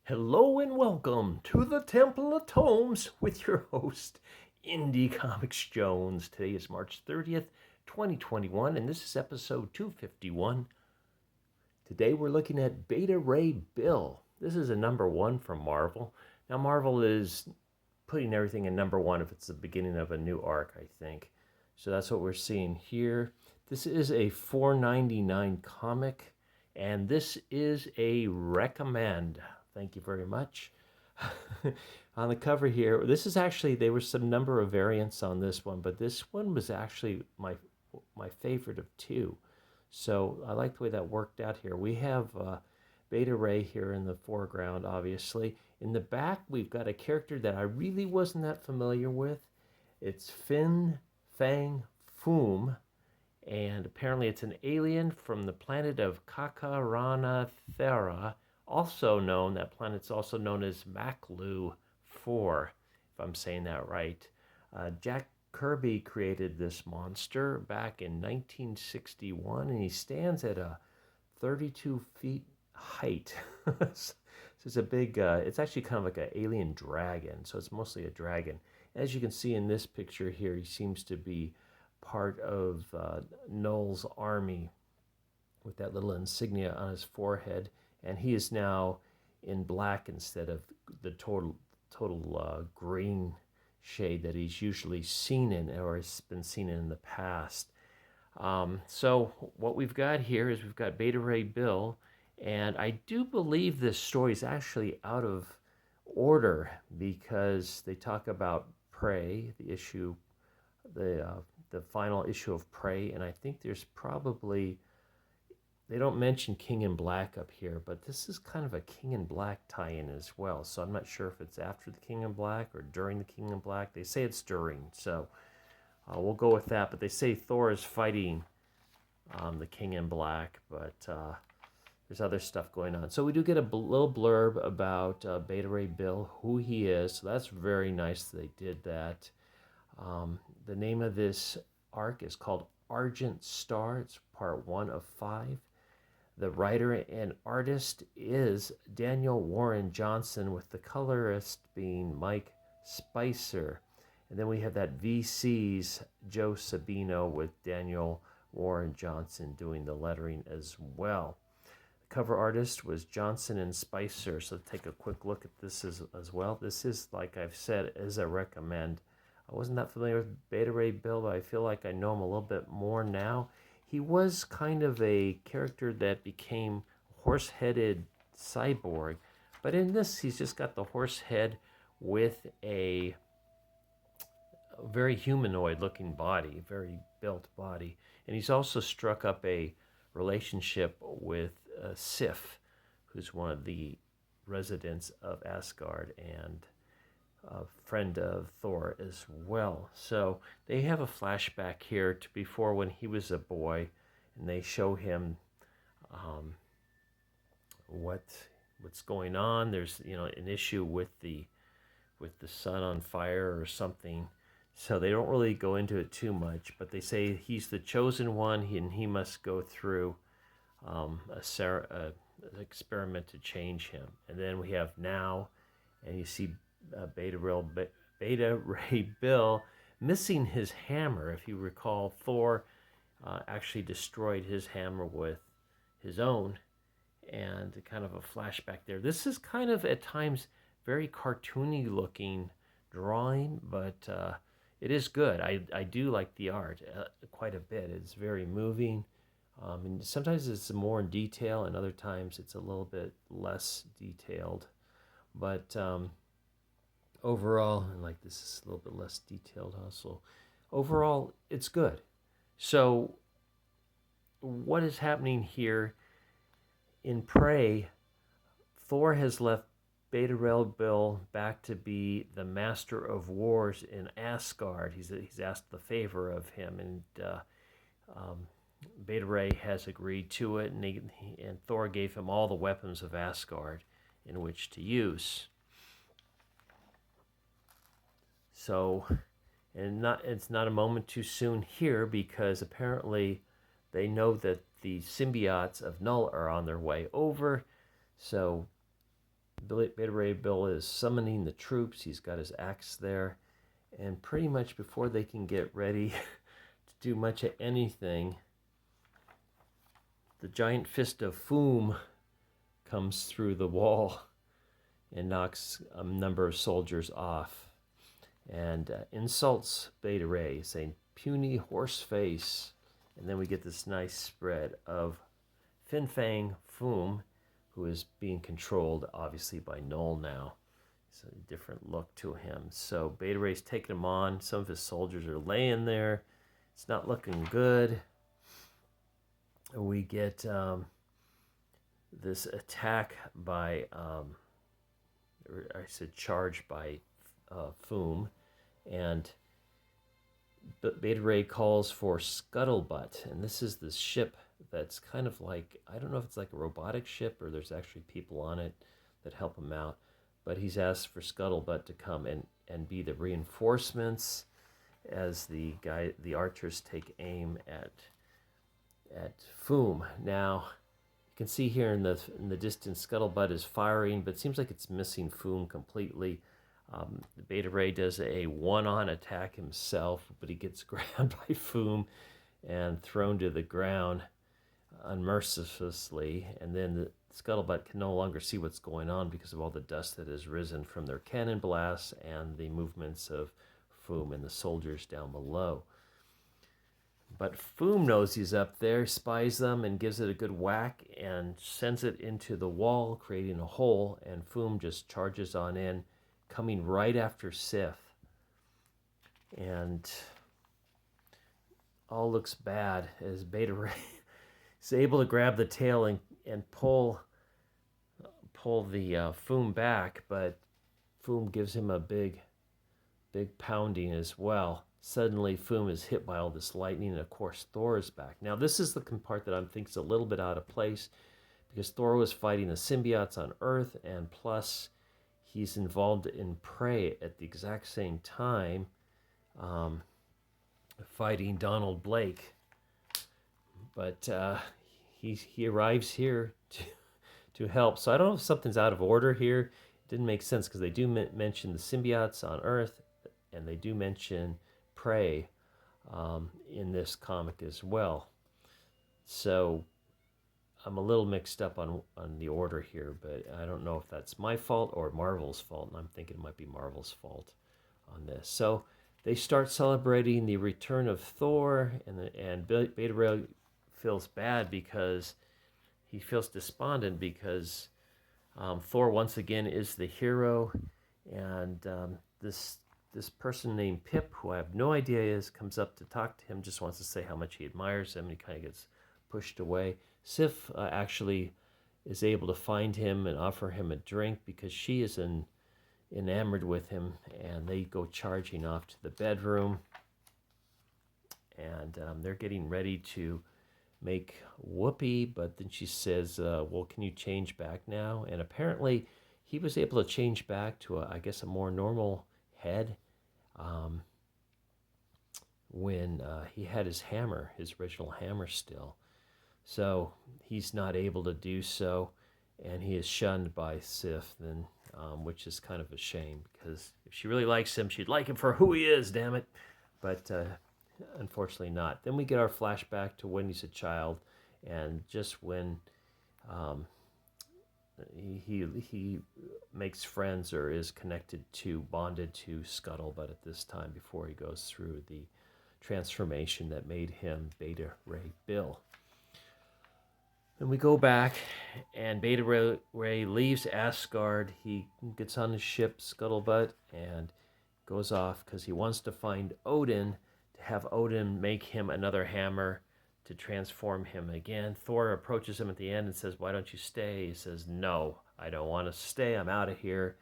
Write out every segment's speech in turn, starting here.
Hello and welcome to the Temple of Tomes with your host, Indie Comics Jones. Today is March 30th, 2021, and this is episode 251. Today we're looking at Beta Ray Bill. This is a number one from Marvel. Now, Marvel is putting everything in number one if it's the beginning of a new arc, I think. So that's what we're seeing here. This is a $4.99 comic, and this is a recommend. Thank you very much. On the cover here, this is actually, there were some number of variants on this one, but this one was actually my favorite of two. So I like the way that worked out here. We have Beta Ray here in the foreground, obviously. In the back, we've got a character that I really wasn't that familiar with. It's Fang Foom, and apparently it's an alien from the planet of Kakarana-Thera. That planet's also known as Maklu 4, if I'm saying that right. Jack Kirby created this monster back in 1961, and he stands at a 32 feet height. So it's a big, it's actually kind of like an alien dragon, so it's mostly a dragon. As you can see in this picture here, he seems to be part of Null's army with that little insignia on his forehead. And he is now in black instead of the total green shade that he's usually seen in, or has been seen in the past. So what we've got here is we've got Beta Ray Bill, and I do believe this story is actually out of order because they talk about Prey, the final issue of Prey, and I think there's probably. They don't mention King in Black up here, but this is kind of a King in Black tie-in as well. So I'm not sure if it's after the King in Black or during the King in Black. They say it's during, so we'll go with that. But they say Thor is fighting the King in Black, but there's other stuff going on. So we do get a little blurb about Beta Ray Bill, who he is. So that's very nice that they did that. The name of this arc is called Argent Star. It's part 1 of 5. The writer and artist is Daniel Warren Johnson, with the colorist being Mike Spicer. And then we have that VC's Joe Sabino with Daniel Warren Johnson doing the lettering as well. The cover artist was Johnson and Spicer, so take a quick look at this as well. This is, like I've said, is a recommend. I wasn't that familiar with Beta Ray Bill, but I feel like I know him a little bit more now. He was kind of a character that became horse-headed cyborg, but in this, he's just got the horse head with a very humanoid-looking body, very built body. And he's also struck up a relationship with Sif, who's one of the residents of Asgard and a friend of Thor as well. So they have a flashback here to before when he was a boy, and they show him what's going on. There's an issue with the sun on fire or something. So they don't really go into it too much, but they say he's the chosen one, and he must go through an experiment to change him. And then we have now, and you see Beta Ray Bill missing his hammer. If you recall, Thor actually destroyed his hammer with his own, and kind of a flashback there. This is kind of at times very cartoony looking drawing, but it is good. I do like the art quite a bit. It's very moving, and sometimes it's more in detail, and other times it's a little bit less detailed, but overall, and like this is a little bit less detailed also. Overall, it's good. So what is happening here in Prey? Thor has left Beta Ray Bill back to be the Master of Wars in Asgard. He's asked the favor of him, and Beta Ray has agreed to it, and Thor gave him all the weapons of Asgard in which to use. So, it's not a moment too soon here, because apparently they know that the symbiotes of Null are on their way over. So Beta Ray Bill is summoning the troops. He's got his axe there. And pretty much before they can get ready to do much of anything, the giant fist of Foom comes through the wall and knocks a number of soldiers off and insults Beta Ray, saying, "Puny horse face." And then we get this nice spread of Fang Foom, who is being controlled, obviously, by Null now. It's a different look to him. So Beta Ray's taking him on. Some of his soldiers are laying there. It's not looking good. We get this attack by, charge by Foom. And Beta Ray calls for Scuttlebutt. And this is this ship that's kind of like, I don't know if it's like a robotic ship or there's actually people on it that help him out. But he's asked for Scuttlebutt to come and be the reinforcements as the archers take aim at Foom. Now, you can see here in the distance, Scuttlebutt is firing, but it seems like it's missing Foom completely. Beta Ray does a one-on attack himself, but he gets grabbed by Foom and thrown to the ground unmercilessly, and then the Scuttlebutt can no longer see what's going on because of all the dust that has risen from their cannon blasts and the movements of Foom and the soldiers down below. But Foom knows he's up there, spies them, and gives it a good whack and sends it into the wall, creating a hole, and Foom just charges on in, coming right after Sif. And all looks bad as Beta Ray is able to grab the tail and pull the Foom back, but Foom gives him a big pounding as well. Suddenly, Foom is hit by all this lightning, and of course, Thor is back. Now, this is the part that I think is a little bit out of place, because Thor was fighting the symbiotes on Earth, and plus, he's involved in Prey at the exact same time, fighting Donald Blake. But he arrives here to help. So I don't know if something's out of order here. It didn't make sense because they do mention the symbiotes on Earth, and they do mention Prey in this comic as well. So I'm a little mixed up on the order here, but I don't know if that's my fault or Marvel's fault, and I'm thinking it might be Marvel's fault on this. So they start celebrating the return of Thor, and Beta Ray feels bad because he feels despondent because Thor once again is the hero, and this person named Pip, who I have no idea is, comes up to talk to him, just wants to say how much he admires him, and he kind of gets pushed away. Sif actually is able to find him and offer him a drink because she is enamored with him, and they go charging off to the bedroom, and they're getting ready to make whoopee, but then she says, well, can you change back now? And apparently he was able to change back to, I guess, a more normal head when he had his hammer, his original hammer still. So he's not able to do so, and he is shunned by Sif, then, which is kind of a shame, because if she really likes him, she'd like him for who he is, damn it. But unfortunately not. Then we get our flashback to when he's a child, and just when he makes friends or is bonded to Scuttlebutt at this time before he goes through the transformation that made him Beta Ray Bill. Then we go back, and Beta Ray leaves Asgard. He gets on his ship, Scuttlebutt, and goes off because he wants to find Odin, to have Odin make him another hammer to transform him again. Thor approaches him at the end and says, "Why don't you stay?" He says, "No, I don't want to stay. I'm out of here."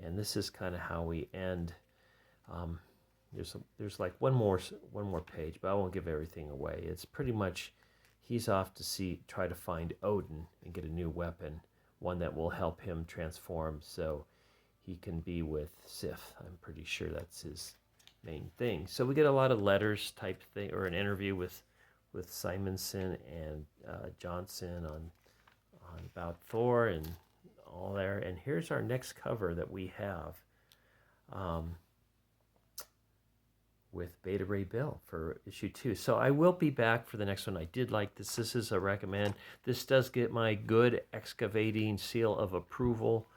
And this is kind of how we end. There's like one more page, but I won't give everything away. It's pretty much he's off to try to find Odin and get a new weapon, one that will help him transform so he can be with Sif. I'm pretty sure that's his main thing. So we get a lot of letters type thing, or an interview with Simonson and Johnson on about Thor and all there. And here's our next cover that we have. With Beta Ray Bill for issue 2. So I will be back for the next one. I did like this. This is a recommend. This does get my good excavating seal of approval.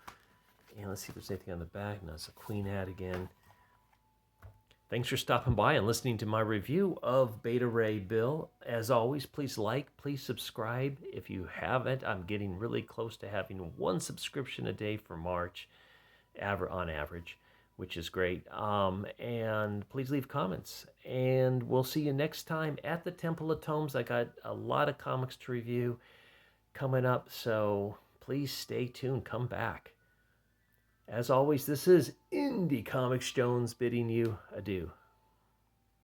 And let's see if there's anything on the back. No, it's a Queen ad again. Thanks for stopping by and listening to my review of Beta Ray Bill. As always, please like, please subscribe. If you haven't, I'm getting really close to having 1 subscription a day for March on average, which is great. And please leave comments. And we'll see you next time at the Temple of Tomes. I got a lot of comics to review coming up, so please stay tuned. Come back. As always, this is Indie Comics Jones bidding you adieu.